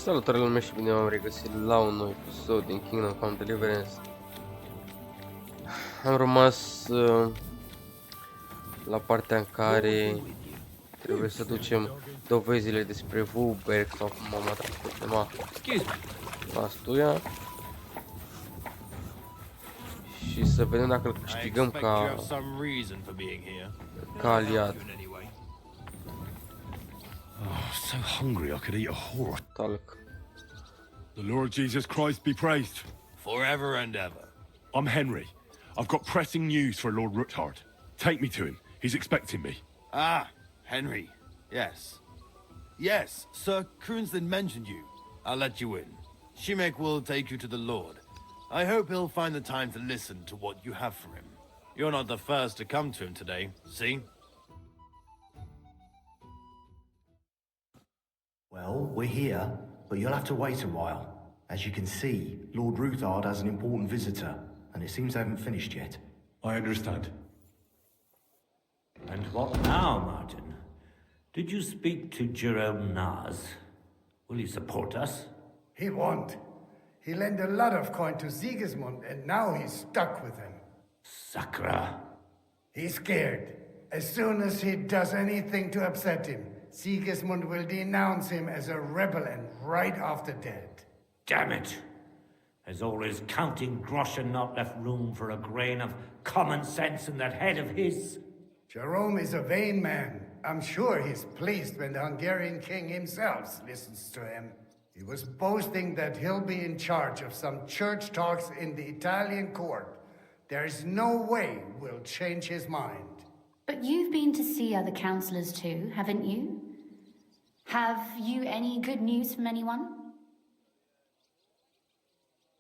Salutare lume și bine m-am regăsit la un nou episod din Kingdom Come Deliverance. Am rămas la partea în care trebuie să ducem dovezile despre Vuberg sau cum m-am chema la stuia și să vedem dacă îl câștigăm ca aliat. Oh, so hungry I could eat a horse. Talc. The Lord Jesus Christ be praised. Forever and ever. I'm Henry. I've got pressing news for Lord Ruthard. Take me to him. He's expecting me. Ah, Henry. Yes. Yes, Sir Crunston mentioned you. I'll let you in. Shimek will take you to the Lord. I hope he'll find the time to listen to what you have for him. You're not the first to come to him today, see? Well, we're here, but you'll have to wait a while. As you can see, Lord Ruthard has an important visitor, and it seems they haven't finished yet. I understand. And what now, Martin? Did you speak to Jerome Naz? Will he support us? He won't. He lent a lot of coin to Sigismund, and now he's stuck with him. Sakra. He's scared. As soon as he does anything to upset him, Sigismund will denounce him as a rebel and right off the dead. Damn it! Has all his counting groschen not left room for a grain of common sense in that head of his? Jerome is a vain man. I'm sure he's pleased when the Hungarian king himself listens to him. He was boasting that he'll be in charge of some church talks in the Italian court. There's no way we'll change his mind. But you've been to see other councillors too, haven't you? Have you any good news from anyone?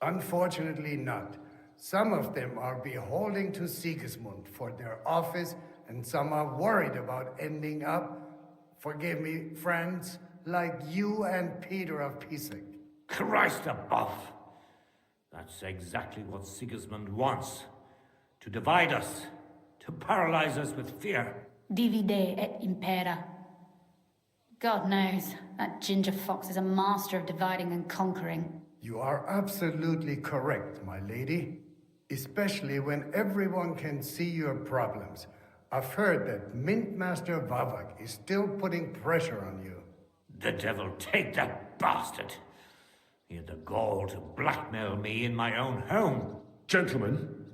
Unfortunately not. Some of them are beholden to Sigismund for their office, and some are worried about ending up, forgive me, friends, like you and Peter of Pisak. Christ above! That's exactly what Sigismund wants. To divide us. To paralyze us with fear. Divide et impera. God knows, that ginger fox is a master of dividing and conquering. You are absolutely correct, my lady. Especially when everyone can see your problems. I've heard that Mint Master Vavak is still putting pressure on you. The devil take that bastard! He had the gall to blackmail me in my own home. Gentlemen,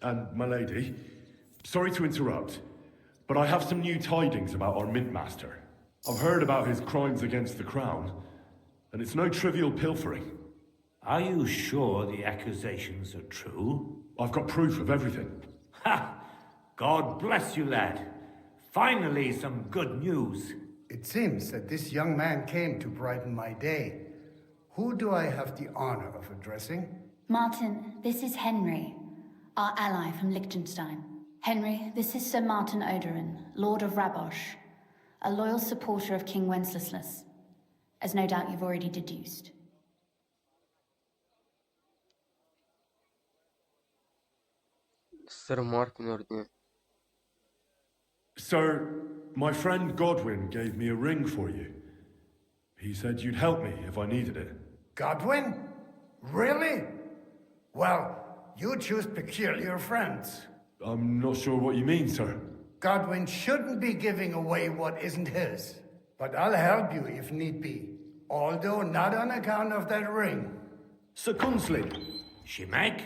and my lady, sorry to interrupt, but I have some new tidings about our Mint Master. I've heard about his crimes against the crown, and it's no trivial pilfering. Are you sure the accusations are true? I've got proof of everything. Ha! God bless you, lad. Finally, some good news. It seems that this young man came to brighten my day. Who do I have the honor of addressing? Martin, this is Henry, our ally from Liechtenstein. Henry, this is Sir Martin Odorin, Lord of Rabosh, a loyal supporter of King Wenceslas, as no doubt you've already deduced. Sir Martin ordine. Sir, my friend Godwin gave me a ring for you. He said you'd help me if I needed it. Godwin? Really? Well, you choose peculiar friends. I'm not sure what you mean, sir. Godwin shouldn't be giving away what isn't his. But I'll help you if need be. Although not on account of that ring. Sir Kunslin, Shimek?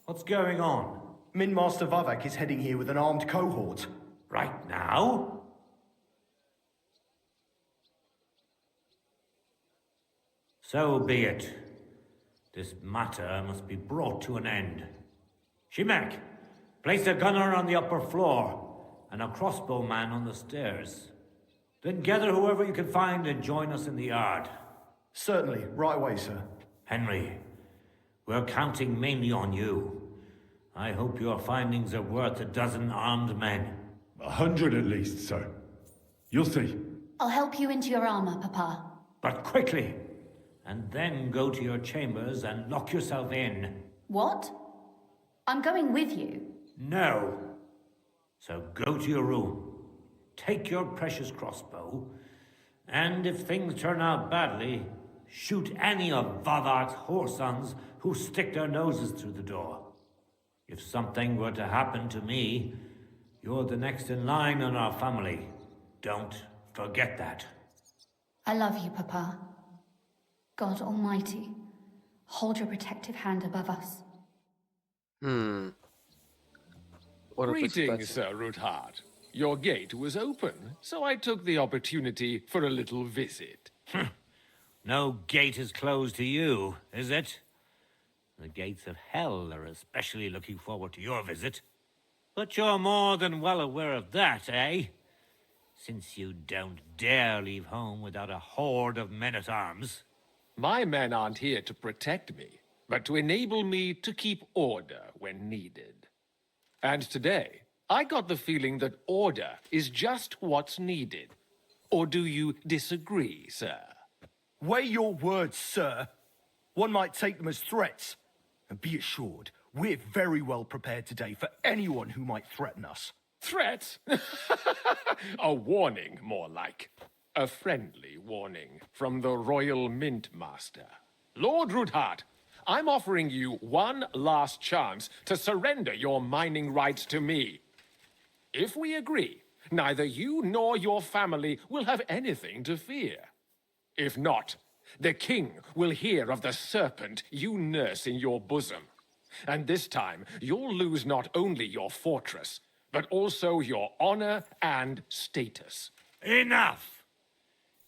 What's going on? Mint Master Vavak is heading here with an armed cohort. Right now? So be it. This matter must be brought to an end. Shimek, place a gunner on the upper floor and a crossbowman on the stairs. Then gather whoever you can find and join us in the yard. Certainly, right away, sir. Henry, we're counting mainly on you. I hope your findings are worth a dozen armed men. 100 at least, sir. You'll see. I'll help you into your armor, Papa. But quickly, and then go to your chambers and lock yourself in. What? I'm going with you. No. So go to your room, take your precious crossbow, and if things turn out badly, shoot any of Vavar's whoresons who stick their noses through the door. If something were to happen to me, you're the next in line in our family. Don't forget that. I love you, Papa. God Almighty, hold your protective hand above us. What a Greetings, perspective. Sir Ruthard. Your gate was open, so I took the opportunity for a little visit. No gate is closed to you, is it? The gates of hell are especially looking forward to your visit. But you're more than well aware of that, eh? Since you don't dare leave home without a horde of men-at-arms. My men aren't here to protect me, but to enable me to keep order when needed. And today, I got the feeling that order is just what's needed. Or do you disagree, sir? Weigh your words, sir. One might take them as threats. And be assured, we're very well prepared today for anyone who might threaten us. Threat? A warning, more like. A friendly warning from the Royal Mint Master. Lord Ruthard, I'm offering you one last chance to surrender your mining rights to me. If we agree, neither you nor your family will have anything to fear. If not, the king will hear of the serpent you nurse in your bosom. And this time, you'll lose not only your fortress, but also your honor and status. Enough!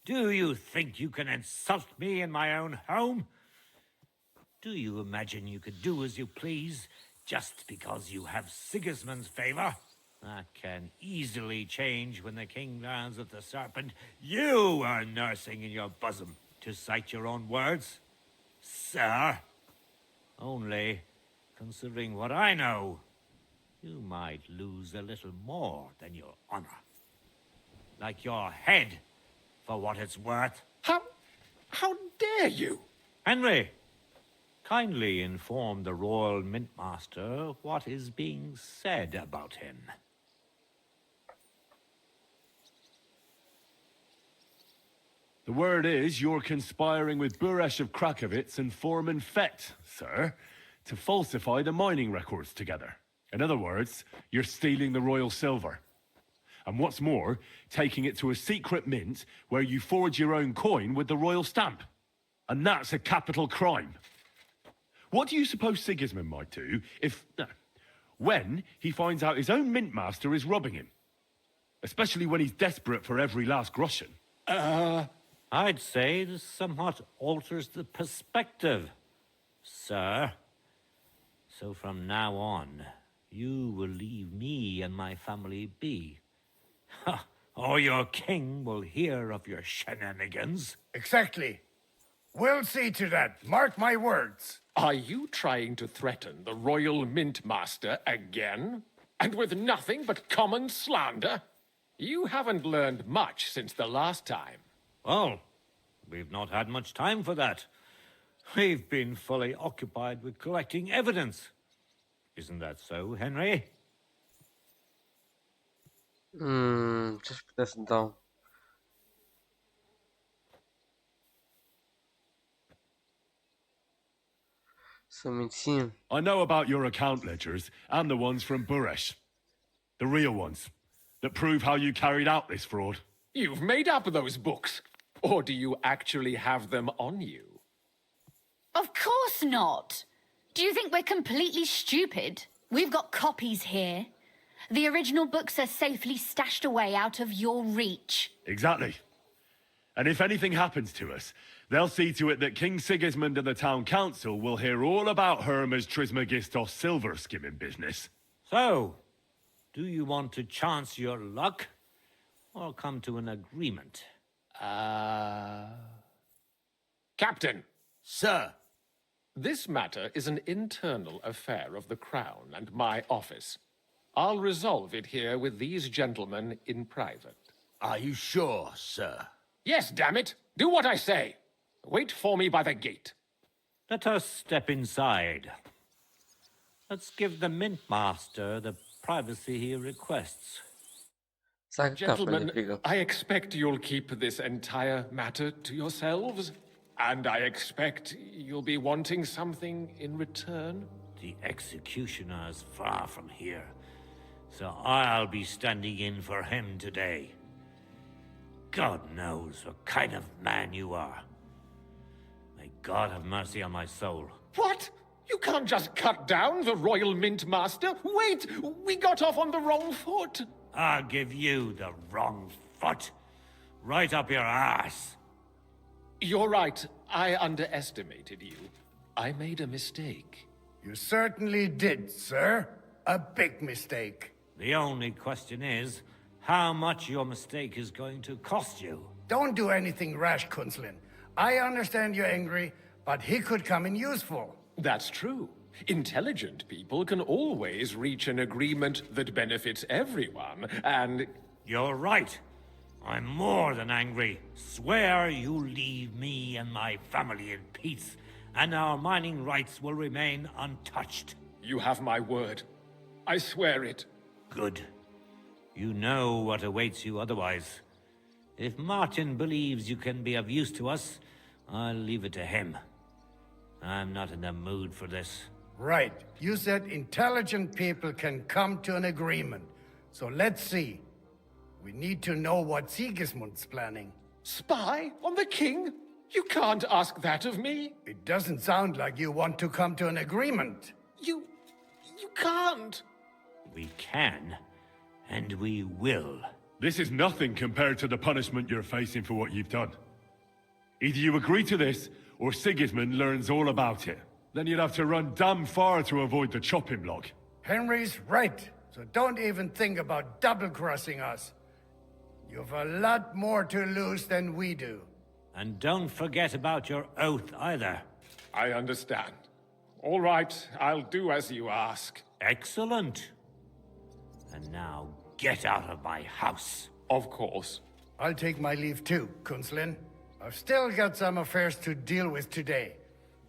Do you think you can insult me in my own home? Do you imagine you could do as you please just because you have Sigismund's favor? That can easily change when the king learns of the serpent you are nursing in your bosom, to cite your own words. Sir, only, considering what I know, you might lose a little more than your honor. Like your head, for what it's worth. How dare you? Henry, kindly inform the Royal Mintmaster what is being said about him. The word is you're conspiring with Buresh of Krakowitz and Foreman Fett, sir, to falsify the mining records together. In other words, you're stealing the royal silver. And what's more, taking it to a secret mint where you forge your own coin with the royal stamp. And that's a capital crime. What do you suppose Sigismund might do when he finds out his own mint master is robbing him? Especially when he's desperate for every last groschen. I'd say this somewhat alters the perspective, sir. So from now on, you will leave me and my family be. Or your king will hear of your shenanigans. Exactly. We'll see to that. Mark my words. Are you trying to threaten the Royal Mint Master again? And with nothing but common slander? You haven't learned much since the last time. Well, we've not had much time for that. We've been fully occupied with collecting evidence. Isn't that so, Henry? Ce-aș putea să dau? Să mințim. I know about your account ledgers and the ones from Buresh. The real ones, that prove how you carried out this fraud. You've made up those books. Or do you actually have them on you? Of course not. Do you think we're completely stupid? We've got copies here. The original books are safely stashed away out of your reach. Exactly. And if anything happens to us, they'll see to it that King Sigismund and the town council will hear all about Hermes Trismegistos' silver skimming business. So, do you want to chance your luck? Or come to an agreement? Captain, Sir, this matter is an internal affair of the Crown and my office. I'll resolve it here with these gentlemen in private. are you sure, sir? Yes, damn it! Do what I say! Wait for me by the gate. Let us step inside. Let's give the Mint Master the privacy he requests. Să capă de Gentlemen, frigă. I expect you'll keep this entire matter to yourselves. And I expect you'll be wanting something in return? The executioner is far from here, so I'll be standing in for him today. God knows what kind of man you are. May God have mercy on my soul. What? You can't just cut down the Royal Mint Master. Wait, we got off on the wrong foot. I'll give you the wrong foot. Right up your ass. You're right. I underestimated you. I made a mistake. You certainly did, sir. A big mistake. The only question is, how much your mistake is going to cost you. Don't do anything rash, Kunzlin. I understand you're angry, but he could come in useful. That's true. Intelligent people can always reach an agreement that benefits everyone, and... You're right. I'm more than angry. Swear you'll leave me and my family in peace, and our mining rights will remain untouched. You have my word. I swear it. Good. You know what awaits you otherwise. If Martin believes you can be of use to us, I'll leave it to him. I'm not in the mood for this. Right. You said intelligent people can come to an agreement. So let's see. We need to know what Sigismund's planning. Spy on the king? You can't ask that of me. It doesn't sound like you want to come to an agreement. You can't. We can, and we will. This is nothing compared to the punishment you're facing for what you've done. Either you agree to this, or Sigismund learns all about it. Then you'd have to run damn far to avoid the chopping block. Henry's right, so don't even think about double-crossing us. You've a lot more to lose than we do. And don't forget about your oath either. I understand. All right, I'll do as you ask. Excellent. And now get out of my house. Of course. I'll take my leave too, Kunzlin. I've still got some affairs to deal with today.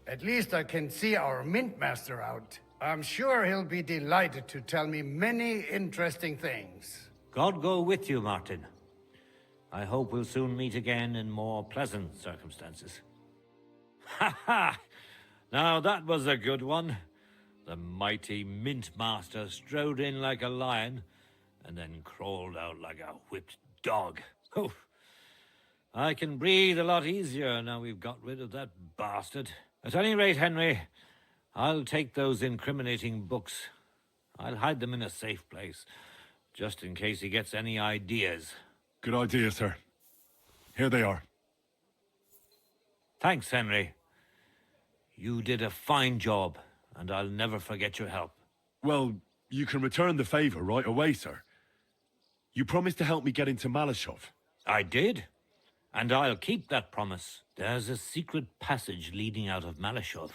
At least I can see our mint master out. I'm sure he'll be delighted to tell me many interesting things. God go with you, Martin. I hope we'll soon meet again in more pleasant circumstances. Ha ha! Now that was a good one. The mighty mint master strode in like a lion, and then crawled out like a whipped dog. Oh, I can breathe a lot easier now we've got rid of that bastard. At any rate, Henry, I'll take those incriminating books. I'll hide them in a safe place, just in case he gets any ideas. Good idea, sir. Here they are. Thanks, Henry. You did a fine job, and I'll never forget your help. Well, you can return the favor right away, sir. You promised to help me get into Malashov. I did, and I'll keep that promise. There's a secret passage leading out of Malashov,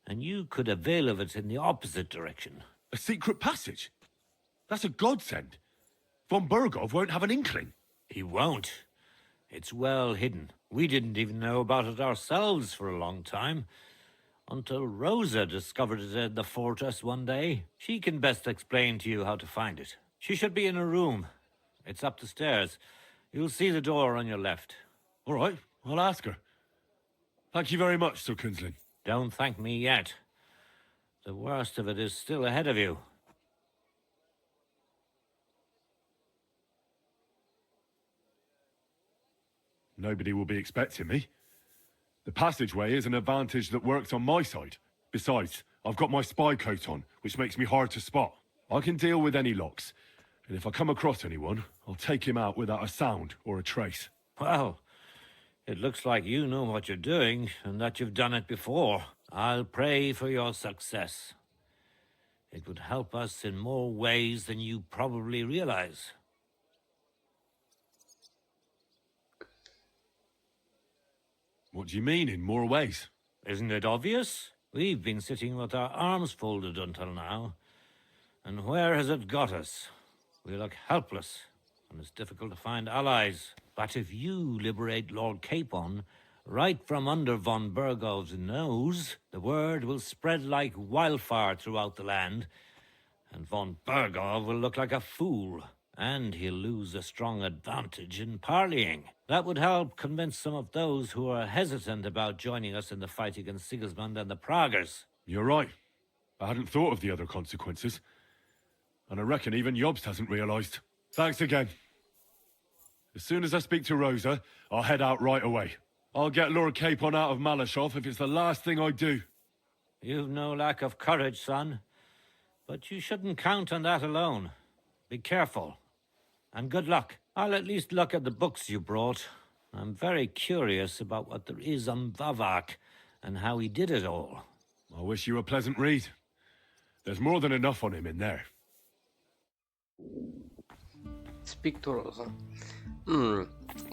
and you could avail of it in the opposite direction. A secret passage? That's a godsend. Von Burgov won't have an inkling. He won't. It's well hidden. We didn't even know about it ourselves for a long time, until Rosa discovered it at the fortress one day. She can best explain to you how to find it. She should be in her room. It's up the stairs. You'll see the door on your left. All right, I'll ask her. Thank you very much, Sir Kunzlin. Don't thank me yet. The worst of it is still ahead of you. Nobody will be expecting me. The passageway is an advantage that works on my side. Besides, I've got my spy coat on, which makes me hard to spot. I can deal with any locks, and if I come across anyone, I'll take him out without a sound or a trace. Well, it looks like you know what you're doing, and that you've done it before. I'll pray for your success. It would help us in more ways than you probably realize. What do you mean, in more ways? Isn't it obvious? We've been sitting with our arms folded until now. And where has it got us? We look helpless, and it's difficult to find allies. But if you liberate Lord Capon, right from under von Burgov's nose, the word will spread like wildfire throughout the land, and von Burgov will look like a fool. And he'll lose a strong advantage in parleying. That would help convince some of those who are hesitant about joining us in the fight against Sigismund and the Praggers. You're right. I hadn't thought of the other consequences. And I reckon even Jobst hasn't realized. Thanks again. As soon as I speak to Rosa, I'll head out right away. I'll get Lord Capon out of Malashov if it's the last thing I do. You've no lack of courage, son. But you shouldn't count on that alone. Be careful. And good luck. I'll at least look at the books you brought. I'm very curious about what there is on Vavak and how he did it all. I wish you a pleasant read. There's more than enough on him in there. Speak to Rosa.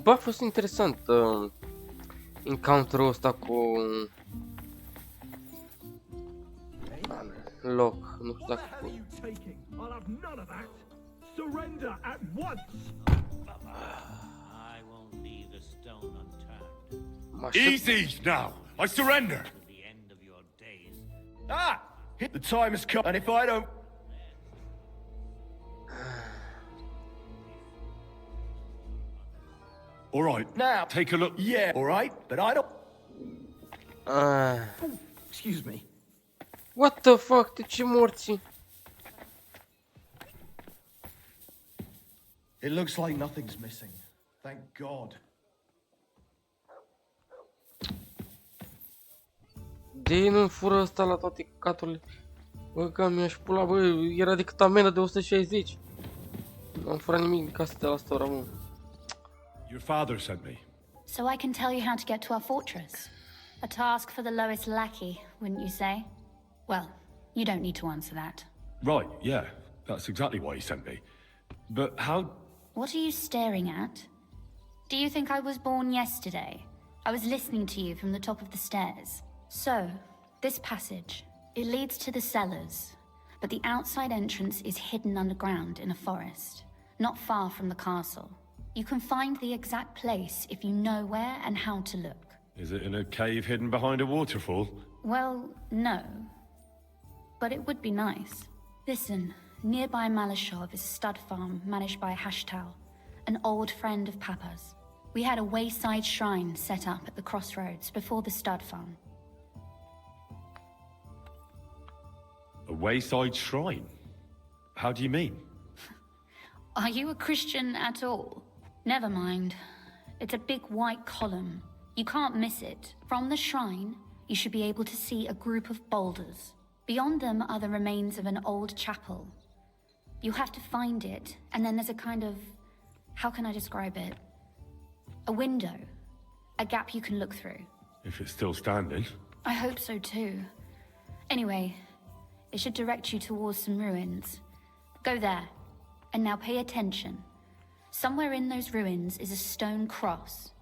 Bă, a fost interesant encounter-ul ăsta cu loc, nu știu dacă I won't leave a stone unturned. Easy now! I surrender! To the end of your days. Ah! The time has come, and if I don't... All right, Now, take a look. yeah, all right, but I don't... Excuse me. What the fuck, de ce morții? It looks like nothing's missing. Thank God. De nu fură ăsta la toate caturile. Bă, că mi-aș pula, bă, era decât amendă de 160. Nu am furat nimic din casă de la stora, mă. Your father sent me. So I can tell you how to get to our fortress. A task for the lowest lackey, wouldn't you say? Well, you don't need to answer that. Right, yeah. That's exactly why he sent me. But how... What are you staring at? Do you think I was born yesterday? I was listening to you from the top of the stairs. So, this passage, it leads to the cellars, but the outside entrance is hidden underground in a forest, not far from the castle. You can find the exact place if you know where and how to look. Is it in a cave hidden behind a waterfall? Well, no. But it would be nice. Listen, nearby Malashov is a stud farm managed by Hashtal, an old friend of Papa's. We had a wayside shrine set up at the crossroads before the stud farm. A wayside shrine? How do you mean? Are you a Christian at all? Never mind. It's a big white column. You can't miss it. From the shrine, you should be able to see a group of boulders. Beyond them are the remains of an old chapel. You have to find it, and then there's a kind of... how can I describe it? A window. A gap you can look through. If it's still standing. I hope so too. Anyway, it should direct you towards some ruins. Go there. And now pay attention. Somewhere in those ruins is a stone cross.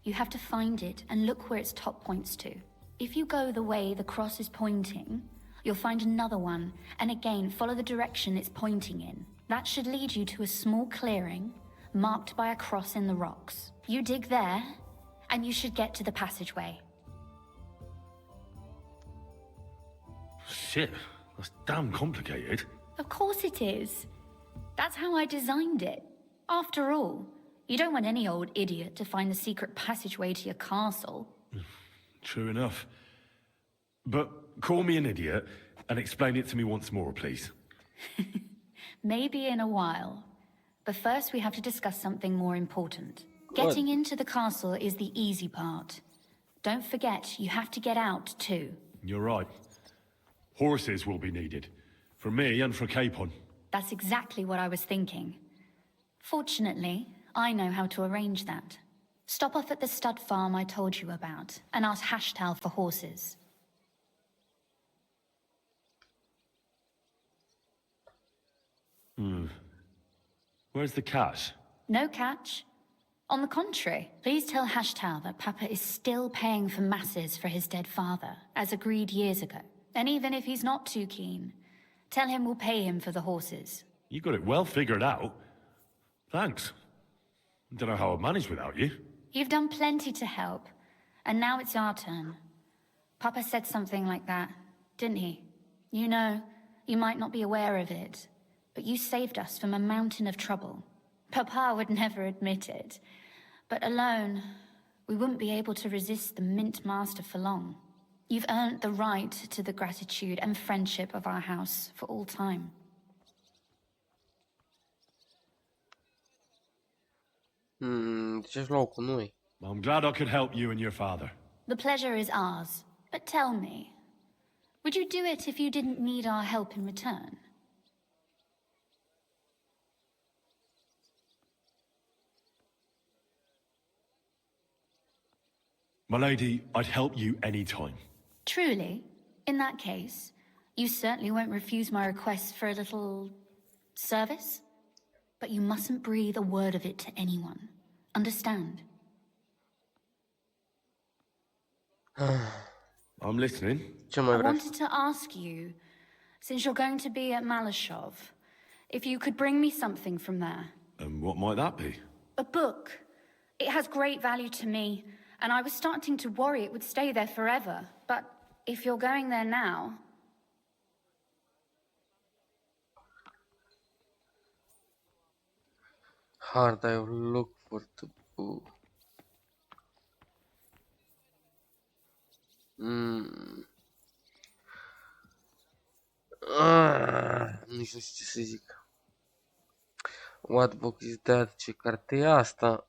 You have to find it and look where its top points to. If you go the way the cross is pointing, you'll find another one, and again follow the direction it's pointing in. That should lead you to a small clearing, marked by a cross in the rocks. You dig there, and you should get to the passageway. Shit, that's damn complicated. Of course it is. That's how I designed it. After all, you don't want any old idiot to find the secret passageway to your castle. True enough. But call me an idiot and explain it to me once more, please. Maybe in a while. But first we have to discuss something more important. Getting into the castle is the easy part. Don't forget, you have to get out too. You're right. Horses will be needed. For me and for Capon. That's exactly what I was thinking. Fortunately, I know how to arrange that. Stop off at the stud farm I told you about, and ask Hashtal for horses. Where's the cash? No catch. On the contrary, please tell Hashtal that Papa is still paying for masses for his dead father, as agreed years ago. And even if he's not too keen, tell him we'll pay him for the horses. You got it well figured out. Thanks. Don't know how I'd manage without you. You've done plenty to help, and now it's our turn. Papa said something like that, didn't he? You know, you might not be aware of it, but you saved us from a mountain of trouble. Papa would never admit it. But alone, we wouldn't be able to resist the Mint Master for long. You've earned the right to the gratitude and friendship of our house for all time. Ce-și luau cu noi? I'm glad I could help you and your father. The pleasure is ours. But tell me, would you do it if you didn't need our help in return? My lady, I'd help you any time. Truly? In that case, you certainly won't refuse my request for a little service? But you mustn't breathe a word of it to anyone. Understand? I'm listening. Ce mai I vrea? wanted to ask you, since you're going to be at Malashov, if you could bring me something from there. And what might that be? A book. It has great value to me, and I was starting to worry it would stay there forever. But if you're going there now... Hard, I will look for the book. Nici nu știu ce să zic. What book is that? Ce carte e asta?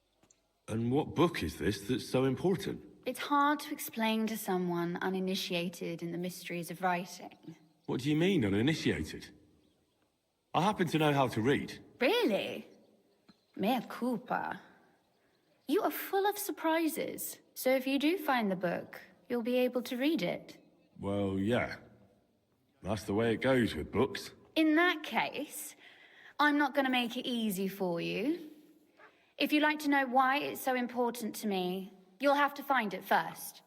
And what book is this that's so important? It's hard to explain to someone uninitiated in the mysteries of writing. What do you mean, uninitiated? I happen to know how to read. Really? Mea culpa. You are full of surprises. So if you do find the book, you'll be able to read it. Well, yeah. That's the way it goes with books. In that case, I'm not going to make it easy for you. If you'd like to know why it's so important to me, you'll have to find it first.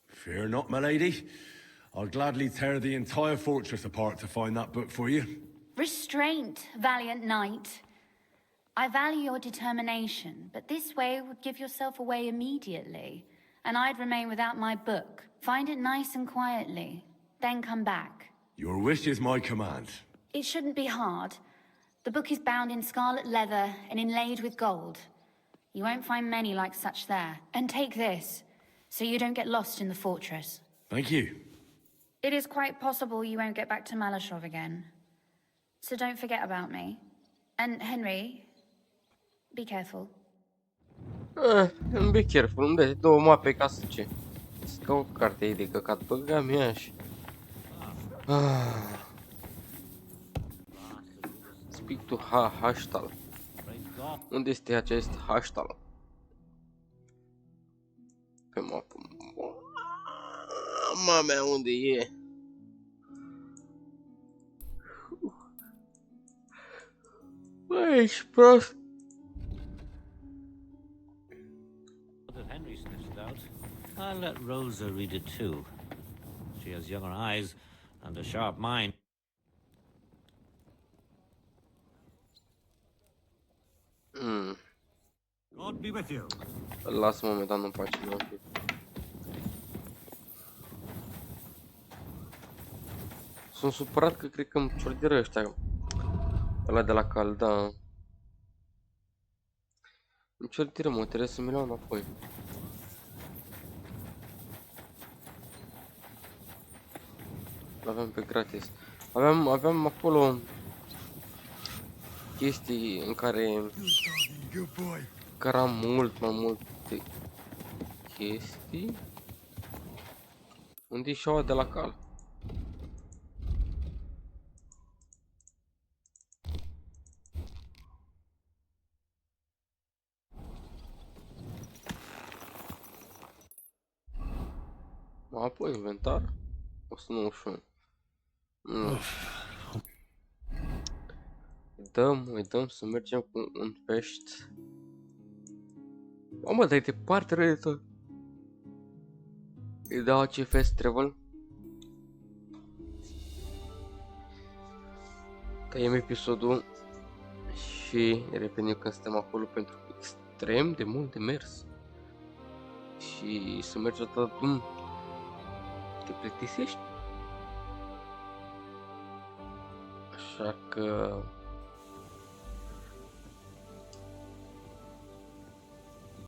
Fear not, my lady. I'll gladly tear the entire fortress apart to find that book for you. Restraint, valiant knight. I value your determination, but this way would give yourself away immediately, and I'd remain without my book. Find it nice and quietly, then come back. Your wish is my command. It shouldn't be hard. The book is bound in scarlet leather and inlaid with gold. You won't find many like such there. And take this, so you don't get lost in the fortress. Thank you. It is quite possible you won't get back to Malashov again. So don't forget about me. And Henry, be careful. Be careful, îmi dai 2 mape ca să ce? Să caut cartea ei de căcat, băga mea și... Speak to Hashtal. Unde este acest Hashtal? Pe mapă. Mamea, unde e? Băi, ești prost. Henry sniffed it out. I'll let Rosa read it too. She has younger eyes and a sharp mind. God be with you. Lasă momentan în pace, nu fi. Sunt supărat că cred că îmi ciordiră ăștia. Ăla de la cal, da. Îmi ciordiră, mă, trebuie să mi le iau înapoi. L-aveam pe gratis. Aveam acolo chestii în care am mult mai multe chestii. Unde-i șaua de la cal? Apoi inventar 191. Îi dăm să mergem cu un pești. Mamă, dar e departe rău de tot. Îi dau AC Fast Travel. Tăiem episodul și revenim când suntem acolo pentru extrem de mult de mers. Și să mergi atât. Te plictisești? Așa că